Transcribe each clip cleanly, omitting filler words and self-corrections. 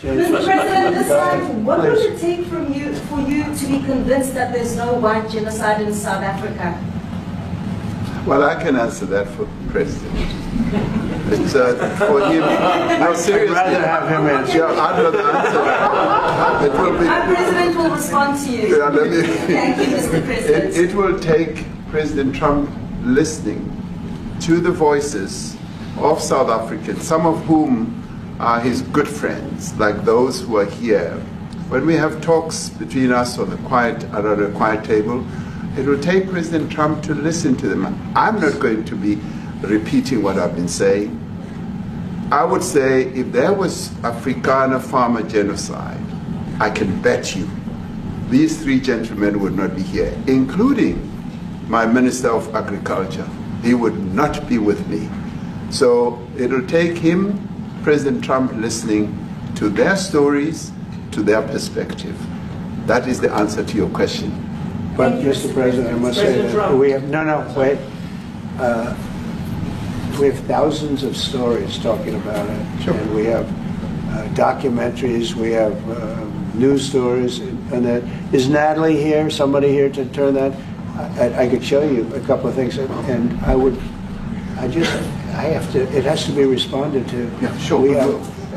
Mr. President, this time, what would it take for you to be convinced that there's no white genocide in South Africa? Well, I can answer that for the President. It's for him. No, seriously. I'd rather have him answer. Yeah, I'd rather answer. It will be. Our President will respond to you. Yeah, Thank you, Mr. President. It will take President Trump listening to the voices of South Africans, some of whom are his good friends, like those who are here. When we have talks between us on the around a quiet table, it will take President Trump to listen to them. I'm not going to be repeating what I've been saying. I would say if there was Afrikaner farmer genocide, I can bet you these three gentlemen would not be here, including my Minister of Agriculture. He would not be with me. So it'll take him, President Trump, listening to their stories, to their perspective. That is the answer to your question. But, Mr. President, I must say that we have, wait. We have thousands of stories talking about it. Sure. And we have documentaries, we have news stories, and that. Is Natalie here, somebody here to turn that? I could show you a couple of things, and it has to be responded to. Yeah, sure.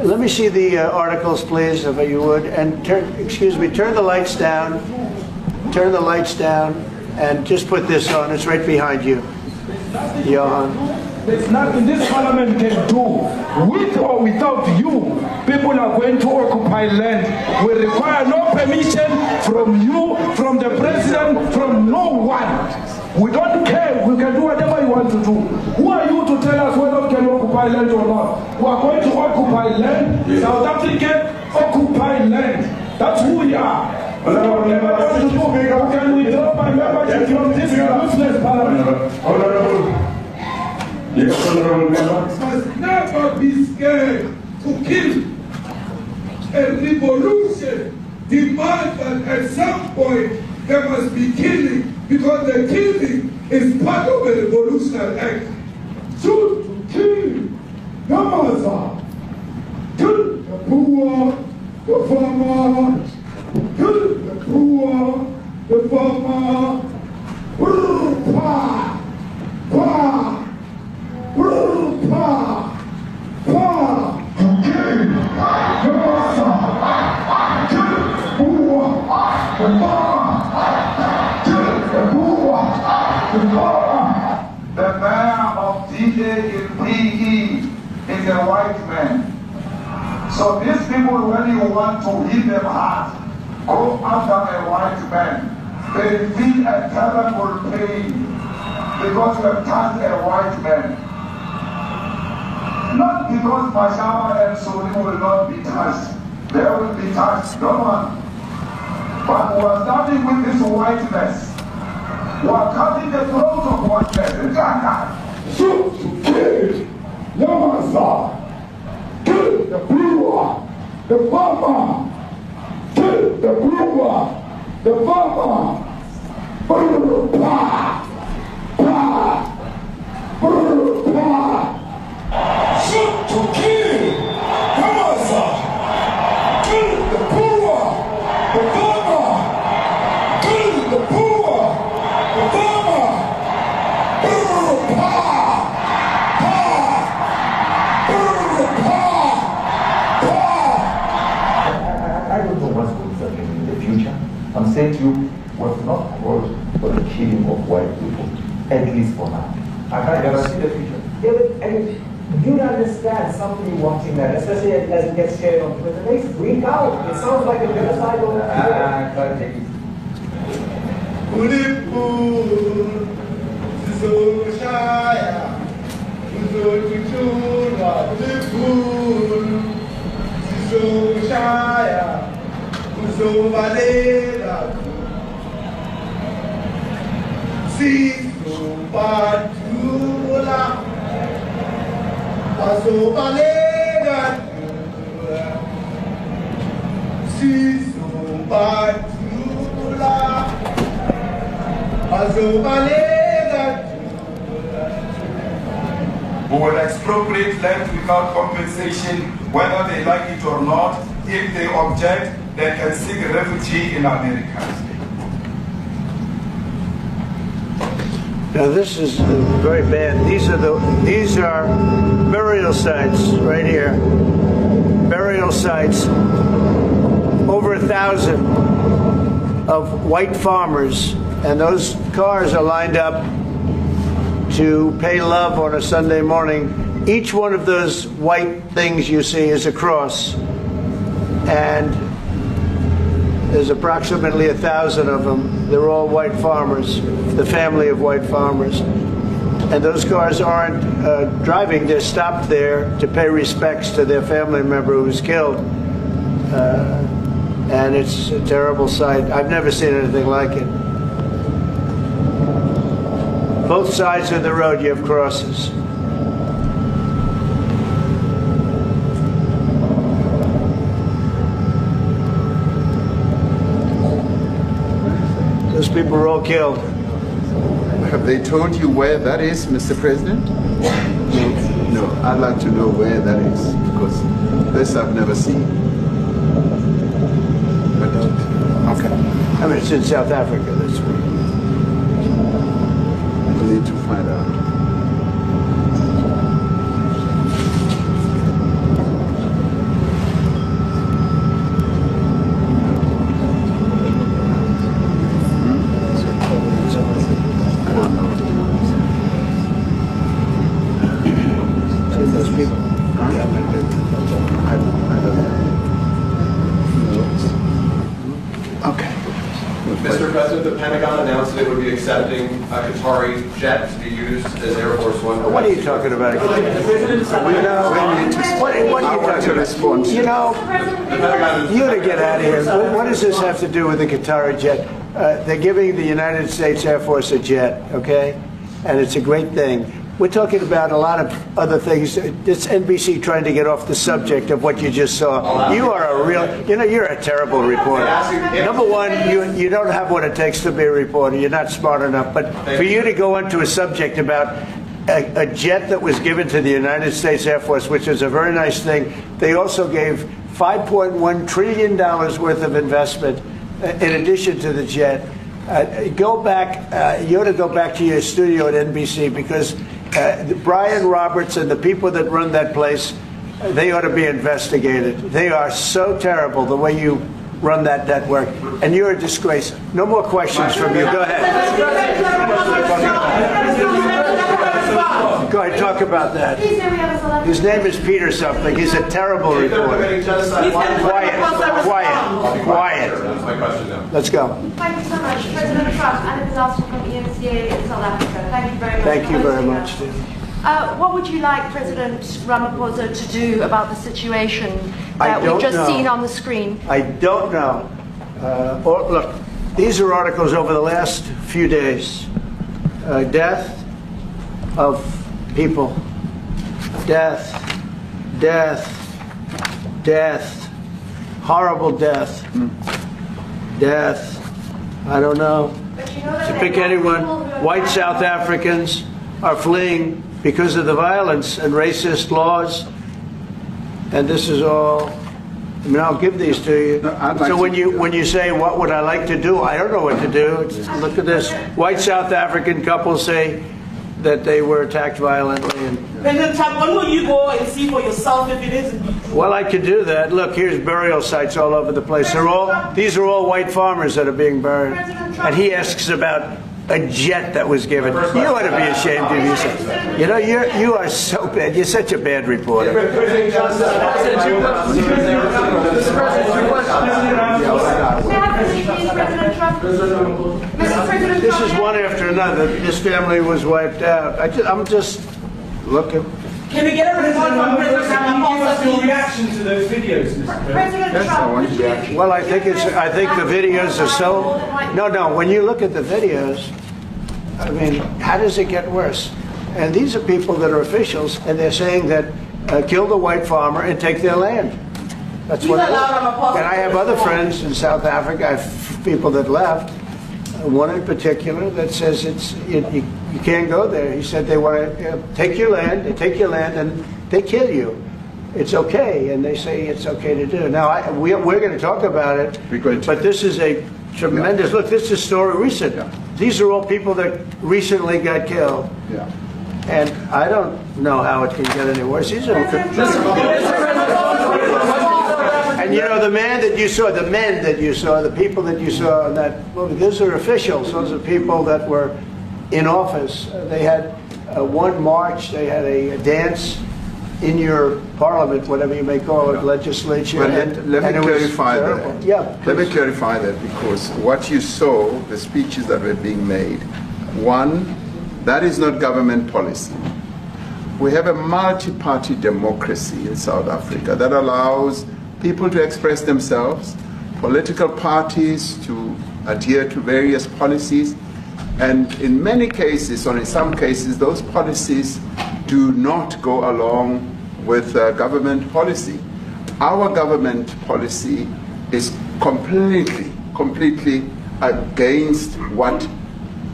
Let me see the articles, please, if you would, and turn the lights down. Turn the lights down, and just put this on. It's right behind you, Johan. There's nothing this parliament can do. With or without you, people are going to occupy land. We require no permission from you, from the president, from no one. We don't care. We can do whatever you want to do. Who are you to tell us whether we can occupy land or not? We are going to occupy land. Yes. South African occupy land. That's who we are. Can we drop my membership from this useless parliament? Yes, honorable member. Must never be scared to kill. A revolution demands that at some point there must be killing, because the killing is part of a revolutionary act. Shoot to kill. Yamaza. Kill the poor, the farmer. Kill the poor, the farmer. Pa, pa. The mayor of DJ in PE is a white man. So these people, when you want to hit them hard, go after a white man. They feel a terrible pain because you have touched a white man. Not because Mashawa and Soli will not be touched. They will be touched, no one. But we are starting with this whiteness. We are cutting the throat of whiteness. Shoot to kill. Yamaza. Kill the brewer, the farmer. Kill the brewer, the farmer. Pa, pa, pa. Shoot to kill. Yamaza. Kill the brewer, the farmer. Kill the brewer, the farmer. Pa, pa, pa. I don't know what's going to happen in the future. I'm saying to you, was not called for the killing of white people, at least for now. I can't guarantee the future. David, I mean, you understand somebody watching that, especially as it gets shared on Twitter, they freak out. It sounds like a genocide over I can't take it. Who will expropriate land without compensation, whether they like it or not, if they object, they can seek refugee in America. Now this is very bad. These are burial sites right here. Burial sites. Over 1,000 of white farmers, and those cars are lined up to pay love on a Sunday morning. Each one of those white things you see is a cross, and there's approximately 1,000 of them. They're all white farmers, the family of white farmers. And those cars aren't driving, they're stopped there to pay respects to their family member who was killed. And it's a terrible sight. I've never seen anything like it. Both sides of the road you have crosses. Those people were all killed. Have they told you where that is, Mr. President? No, I'd like to know where that is, because this I've never seen. But, okay. I mean, it's in South Africa. That's where. We need to find out. Mr. President, the Pentagon announced it would be accepting a Qatari jet to be used as Air Force One. What are you talking about? What are you talking about? You know, you ought to get out of here. What does this have to do with the Qatari jet? They're giving the United States Air Force a jet, okay? And it's a great thing. We're talking about a lot of other things. It's NBC trying to get off the subject of what you just saw. You are a real, you're a terrible reporter. Number one, you don't have what it takes to be a reporter. You're not smart enough. But for you to go into a subject about a jet that was given to the United States Air Force, which is a very nice thing, they also gave $5.1 trillion worth of investment in addition to the jet. Go back, you ought to go back to your studio at NBC, because Brian Roberts and the people that run that place, they ought to be investigated. They are so terrible the way you run that network, and you're a disgrace. No more questions from you. Go ahead. Go ahead, talk about that. His name is Peter something. He's a terrible reporter. Quiet. That's my question now. Let's go. Thank you so much. President Trump, and disaster from EMCA in South Africa. Thank you very much. Thank you very much. What would you like President Ramaphosa to do about the situation that we've just seen on the screen? I don't know. Look, these are articles over the last few days. Death of people. Death. Horrible death. Death. I don't know. To pick anyone, white South Africans are fleeing because of the violence and racist laws. And this is all, I mean, I'll give these to you. So when you say, what would I like to do? I don't know what to do. Look at this. White South African couple say that they were attacked violently. And, President Trump, when will you go and see for yourself if it isn't? well, I could do that. Look, here's burial sites all over the place. These are all white farmers that are being buried. And he asks about a jet that was given. You ought to be ashamed of yourself. You know, you are so bad. You're such a bad reporter. This is one after another. This family was wiped out. I'm just looking. Can we get a report from President Ramaphosa? Your reaction to those videos, Mr. President Trump, Well, I think the videos are so. No. When you look at the videos, I mean, how does it get worse? And these are people that are officials, and they're saying that kill the white farmer and take their land. That's what. And I have other friends in South Africa. I have people that left. One in particular that says you can't go there. He said they want to take your land, and they kill you. it's okay, and they say it's okay to do. Now, we're going to talk about it, but this is a tremendous, look, this is a story recent. Yeah. These are all people that recently got killed. Yeah. And I don't know how it can get any worse. These are, and you know, the men that you saw, the people that you saw in that movie, those are officials. Those are people that were in office. They had one march, they had a dance in your parliament, whatever you may call it, legislature. Well, let me clarify that. Yeah, let me clarify that, because what you saw, the speeches that were being made, one, that is not government policy. We have a multi-party democracy in South Africa that allows people to express themselves, political parties to adhere to various policies, and in many cases, or in some cases, those policies do not go along with government policy. Our government policy is completely against what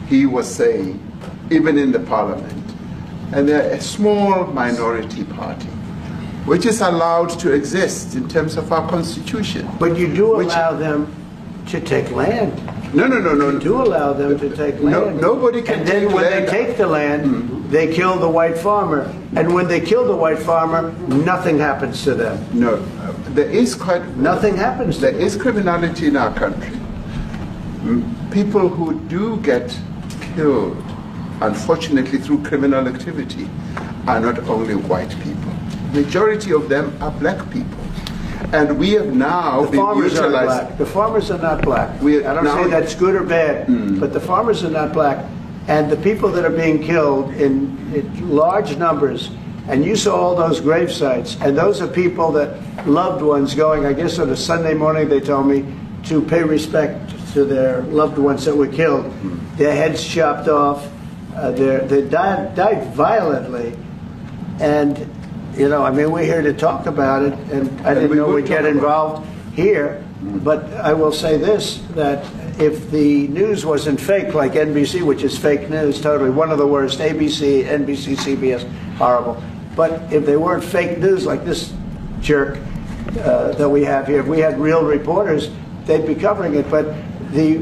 he was saying, even in the parliament. And they're a small minority party, which is allowed to exist in terms of our constitution. but you do allow them to take land. No. You do allow them to take land. Nobody can and then take when land. they take the land, they kill the white farmer. And when they kill the white farmer, nothing happens to them. No, there is Nothing happens to There them. is criminality in our country. People who do get killed, unfortunately through criminal activity, are not only white people. Majority of them are black people. And we have now The farmers are black. The farmers are not black. I don't say that's good or bad, but the farmers are not black. And the people that are being killed in large numbers, and you saw all those grave sites, and those are people that loved ones going, I guess on a Sunday morning, they told me, to pay respect to their loved ones that were killed. Their heads chopped off. They died violently. And, you know, I mean, we're here to talk about it, and I didn't know we'd get involved here. But I will say this, that if the news wasn't fake, like NBC, which is fake news, totally, one of the worst, ABC, NBC, CBS, horrible. But if they weren't fake news like this jerk that we have here, if we had real reporters, they'd be covering it. But the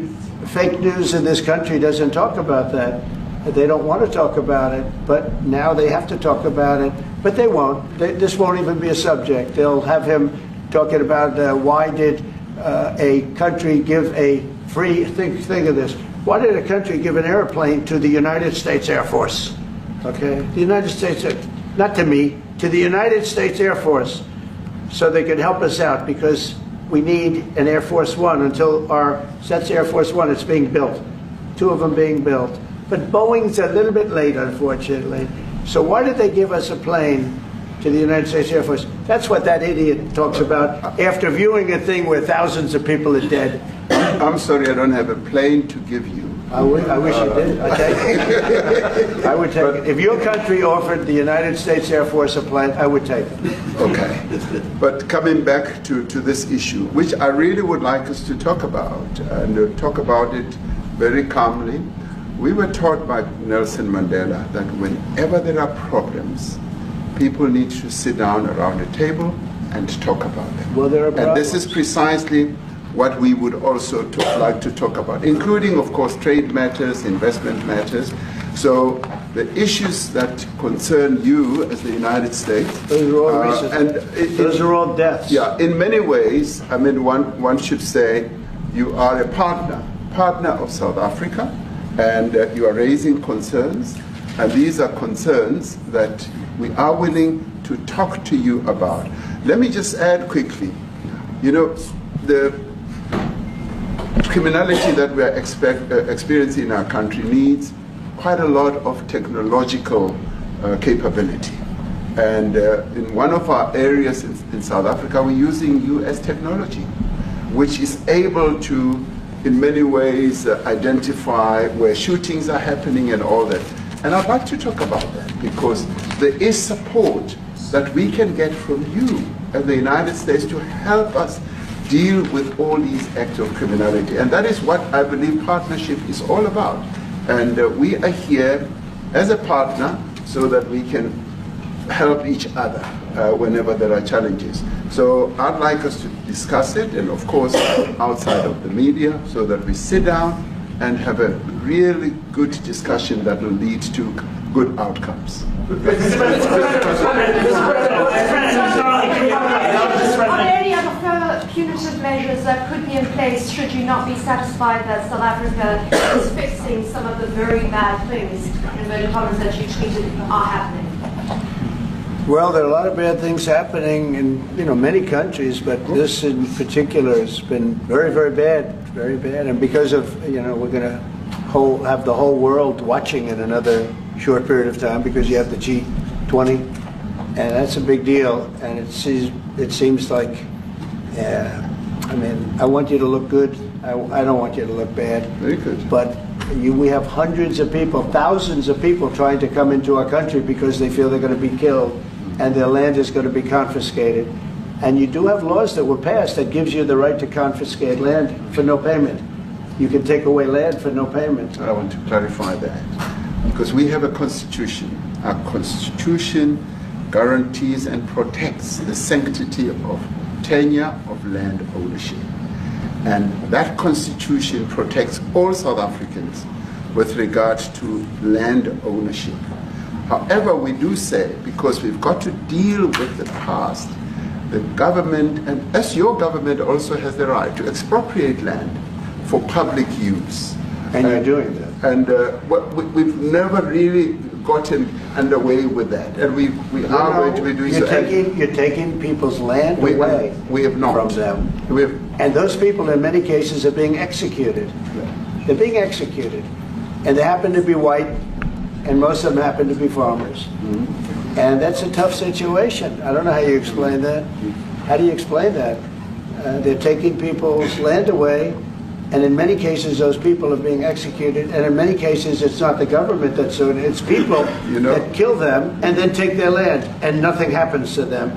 fake news in this country doesn't talk about that. They don't want to talk about it, but now they have to talk about it. But they won't. This won't even be a subject. They'll have him talking about why did a country give a free, think of this, why did a country give an airplane to the United States Air Force? Okay? The United States, not to me, to the United States Air Force, so they could help us out, because we need an Air Force One until that's Air Force One, it's being built. 2 of them being built. But Boeing's a little bit late, unfortunately. So why did they give us a plane to the United States Air Force? That's what that idiot talks about after viewing a thing where thousands of people are dead. I'm sorry, I don't have a plane to give you. I wish you did. I take it. I would take it. If your country offered the United States Air Force a plane, I would take it. Okay. But coming back to this issue, which I really would like us to talk about, and talk about it very calmly. We were taught by Nelson Mandela that whenever there are problems, people need to sit down around a table and talk about them. Well, there are problems. And this is precisely what we would also like to talk about, including, of course, trade matters, investment matters. So the issues that concern you as the United States. Those are all recent. Those are all deaths. Yeah, in many ways, I mean, one should say you are a partner of South Africa, and you are raising concerns, and these are concerns that we are willing to talk to you about. Let me just add quickly, you know, the criminality that we are experiencing in our country needs quite a lot of technological capability. And in one of our areas in South Africa, we're using US technology, which is able to, in many ways, identify where shootings are happening and all that. And I'd like to talk about that, because there is support that we can get from you as the United States to help us deal with all these acts of criminality. And that is what I believe partnership is all about. And we are here as a partner so that we can help each other. whenever there are challenges. So I'd like us to discuss it, and of course outside of the media, so that we sit down and have a really good discussion that will lead to good outcomes. Are there any other further punitive measures that could be in place should you not be satisfied that South Africa is fixing some of the very bad things, in inverted commas, that you tweeted are happening? Well, there are a lot of bad things happening in many countries, but this in particular has been very, very bad, and because of we're going to have the whole world watching in another short period of time, because you have the G20, and that's a big deal. And it seems like, I mean, I want you to look good. I don't want you to look bad. Very good. But we have hundreds of people, thousands of people trying to come into our country because they feel they're going to be killed, and their land is going to be confiscated. And you do have laws that were passed that gives you the right to confiscate land for no payment. You can take away land for no payment. I want to clarify that, because we have a constitution. Our constitution guarantees and protects the sanctity of tenure of land ownership. And that constitution protects all South Africans with regard to land ownership. However, we do say, because we've got to deal with the past, the government, and as your government also has the right to expropriate land for public use. And you're doing that. And we've never really gotten underway with that. And we are going to be doing so. You're taking people's land away we have not. from them. And those people, in many cases, are being executed. They're being executed. And they happen to be white, and most of them happen to be farmers. Mm-hmm. And that's a tough situation. I don't know how you explain that. How do you explain that? They're taking people's land away, and in many cases those people are being executed, and in many cases it's not the government that's doing it, it's people that kill them and then take their land, and nothing happens to them.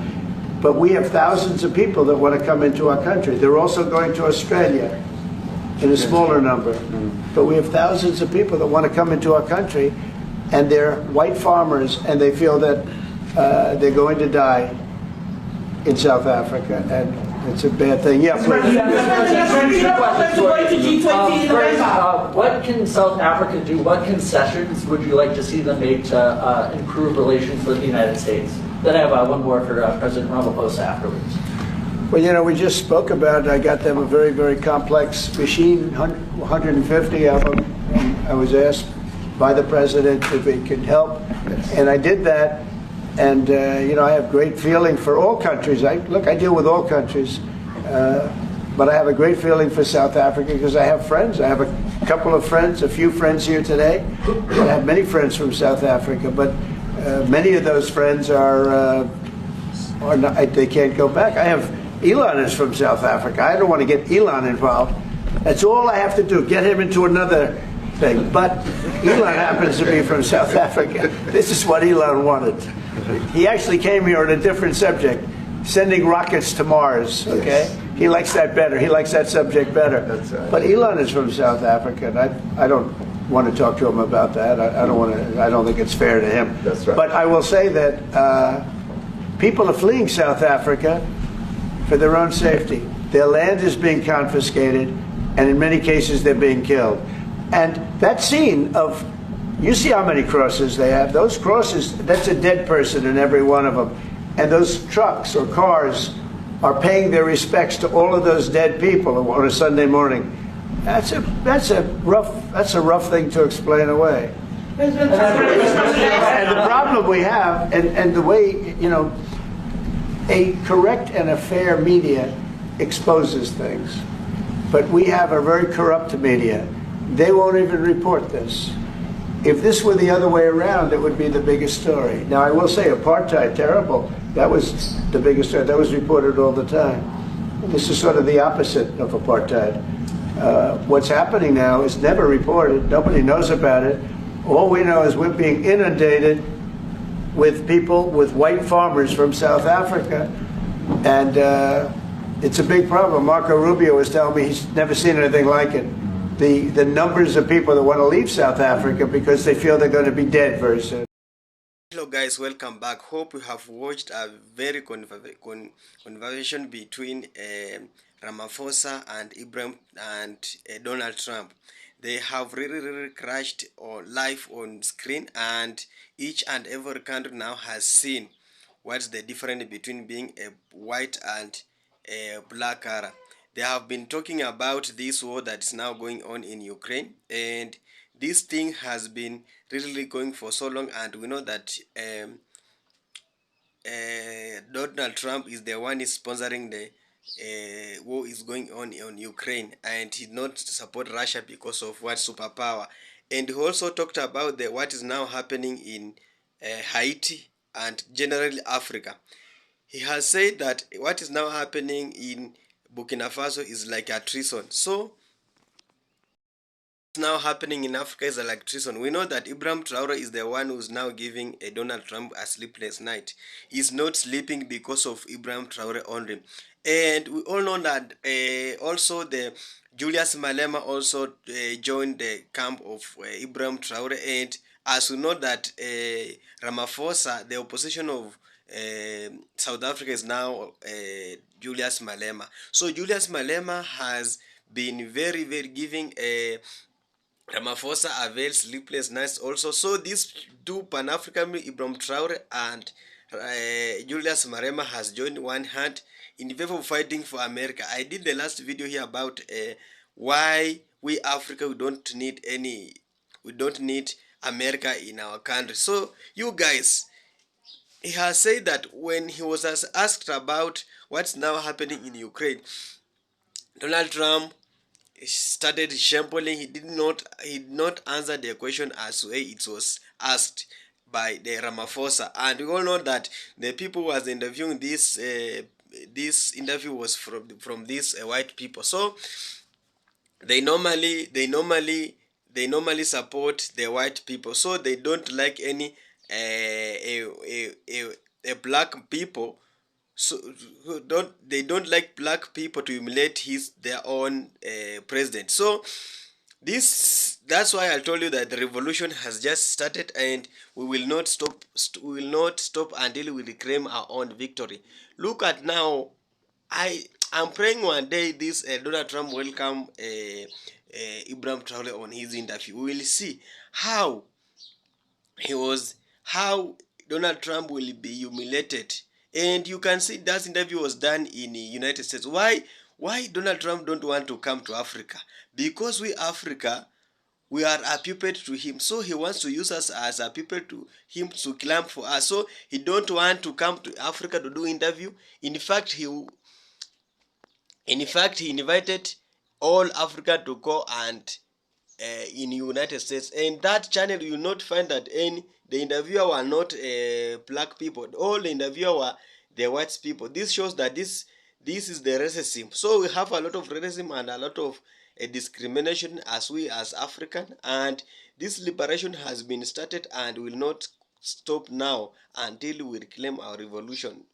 But we have thousands of people that want to come into our country. They're also going to Australia in a smaller number. But we have thousands of people that want to come into our country, and they're white farmers, and they feel that they're going to die in South Africa, and it's a bad thing. Yeah, please. What can South Africa do? What concessions would you like to see them make to improve relations with the United States? Then I have one more for President Ramaphosa afterwards. Well, we just spoke about, I got them a very, very complex machine, 150 of them. And I was asked by the president if it could help, and I did that. And, I have great feeling for all countries. I deal with all countries, but I have a great feeling for South Africa because I have friends. I have a couple of friends, a few friends here today. I have many friends from South Africa, but many of those friends are not, they can't go back. I have, Elon is from South Africa. I don't want to get Elon involved. That's all I have to do, get him into another thing. But Elon happens to be from South Africa. This is what Elon wanted. He actually came here on a different subject, sending rockets to Mars, okay? Yes. He likes that better. He likes that subject better. That's right. But Elon is from South Africa, and I don't want to talk to him about that. I don't think it's fair to him. That's right. But I will say that people are fleeing South Africa for their own safety. Their land is being confiscated, and in many cases they're being killed. And that scene of, you see how many crosses they have. Those crosses, that's a dead person in every one of them. And those trucks or cars are paying their respects to all of those dead people on a Sunday morning. That's a rough thing to explain away. And the problem we have, and the way, a correct and a fair media exposes things. But we have a very corrupt media. They won't even report this. If this were the other way around, it would be the biggest story. Now, I will say apartheid, terrible. That was the biggest story. That was reported all the time. This is sort of the opposite of apartheid. What's happening now is never reported. Nobody knows about it. All we know is we're being inundated with people, with white farmers from South Africa. And it's a big problem. Marco Rubio was telling me he's never seen anything like it. The numbers of people that want to leave South Africa because they feel they're going to be dead very soon. Hello guys, welcome back. Hope you have watched a very conversation between Ramaphosa and Ibrahim and Donald Trump. They have really crashed on live on screen, and each and every country now has seen what's the difference between being a white and a black Arab. They have been talking about this war that is now going on in Ukraine, and this thing has been really going for so long, and we know that Donald Trump is the one is sponsoring the war is going on Ukraine, and he not support Russia because of what superpower. And he also talked about the what is now happening in Haiti and generally Africa. He has said that what is now happening in Burkina Faso is like a treason. So now happening in Africa is like treason. We know that Ibrahim Traore is the one who's now giving Donald Trump a sleepless night. He's not sleeping because of Ibrahim Traore only. And we all know that also the Julius Malema also joined the camp of Ibrahim Traore. And as we know that Ramaphosa, the opposition of South Africa is now Julius Malema. So Julius Malema has been very giving Ramaphosa avail sleepless nights also. So these two Pan-African, Ibrahim Traore and Julius Malema, has joined one hand in favor of fighting for America. I did the last video here about why we Africa we don't need America in our country. So you guys, he has said that when he was asked about what's now happening in Ukraine, Donald Trump started shambling. He did not answer the question as way it was asked by the Ramaphosa. And we all know that the people who was interviewing this interview was from these white people. So they normally support the white people. So they don't like any a black people. So they don't like black people to emulate their own president. So that's why I told you that the revolution has just started, and we will not stop until we reclaim our own victory. Look at now. I'm praying one day this Donald Trump will welcome Ibrahim Traore on his interview. We will see how how Donald Trump will be humiliated. And you can see that interview was done in the United States. Why Donald Trump don't want to come to Africa? Because we Africa, we are a puppet to him. So he wants to use us as a puppet to him to clamp for us. So he don't want to come to Africa to do interview. In fact, he invited all Africa to go and in United States, and that channel you will not find that the interviewer were not black people. All the interviewer were the white people. This shows that this is the racism. So we have a lot of racism and a lot of discrimination as African, and this liberation has been started and will not stop now until we reclaim our revolution.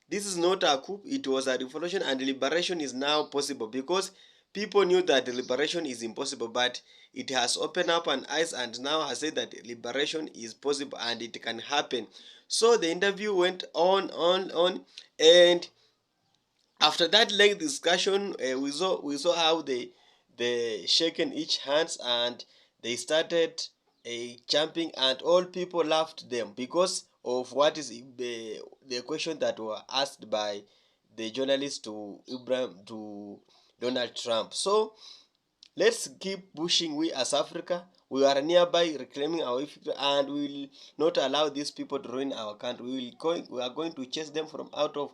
This is not a coup, it was a revolution, and liberation is now possible because people knew that liberation is impossible, but it has opened up an eyes and now has said that liberation is possible and it can happen. So the interview went on, and after that length discussion, we saw how they shaken each hands and they started jumping, and all people laughed them because of what is the question that were asked by the journalist to Donald Trump. So let's keep pushing. We as Africa, we are nearby reclaiming our future, and we will not allow these people to ruin our country. We are going to chase them from out of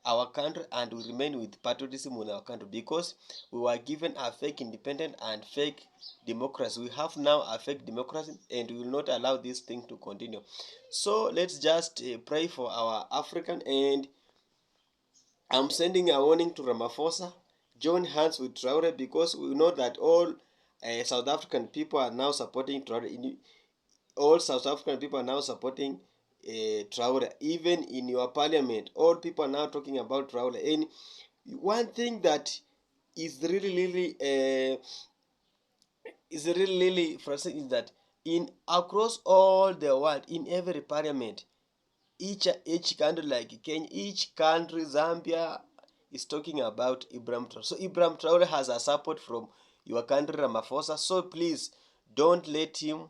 our country, and we remain with patriotism in our country because we were given a fake independent and fake democracy. We have now a fake democracy, and we will not allow this thing to continue. So let's just pray for our African, and I'm sending a warning to Ramaphosa. Join hands with Traore because we know that all South African people are now supporting Traore. All South African people are now supporting Traore. Even in your parliament, all people are now talking about Traore. And one thing that is really frustrating is that in across all the world, in every parliament, each country like Kenya, each country, Zambia, is talking about Ibrahim Traore. So Ibrahim Traore has a support from your country, Ramaphosa. So please don't let him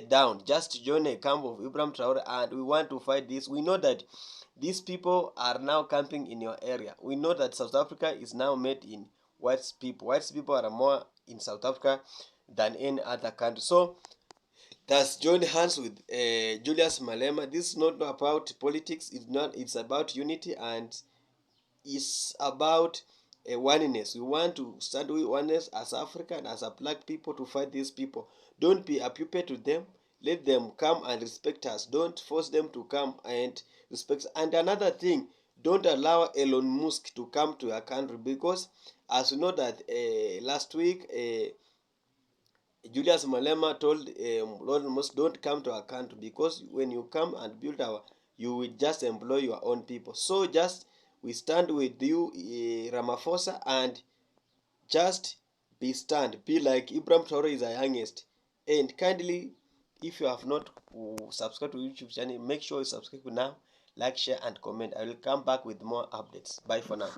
down. Just join a camp of Ibrahim Traore, and we want to fight this. We know that these people are now camping in your area. We know that South Africa is now made in white people. White people are more in South Africa than any other country. So thus join hands with Julius Malema. This is not about politics. It's not. It's about unity, and it's about oneness. We want to stand with oneness as African, as a black people, to fight these people. Don't be a puppet to them. Let them come and respect us. Don't force them to come and respect us. And another thing, don't allow Elon Musk to come to your country, because as you know that last week Julius Malema told Lord Musk, don't come to our country, because when you come and build our, you will just employ your own people. So just we stand with you, Ramaphosa, and just be like Ibrahim Traore is the youngest. And kindly, if you have not subscribed to YouTube channel, make sure you subscribe now, like, share, and comment. I will come back with more updates. Bye for now.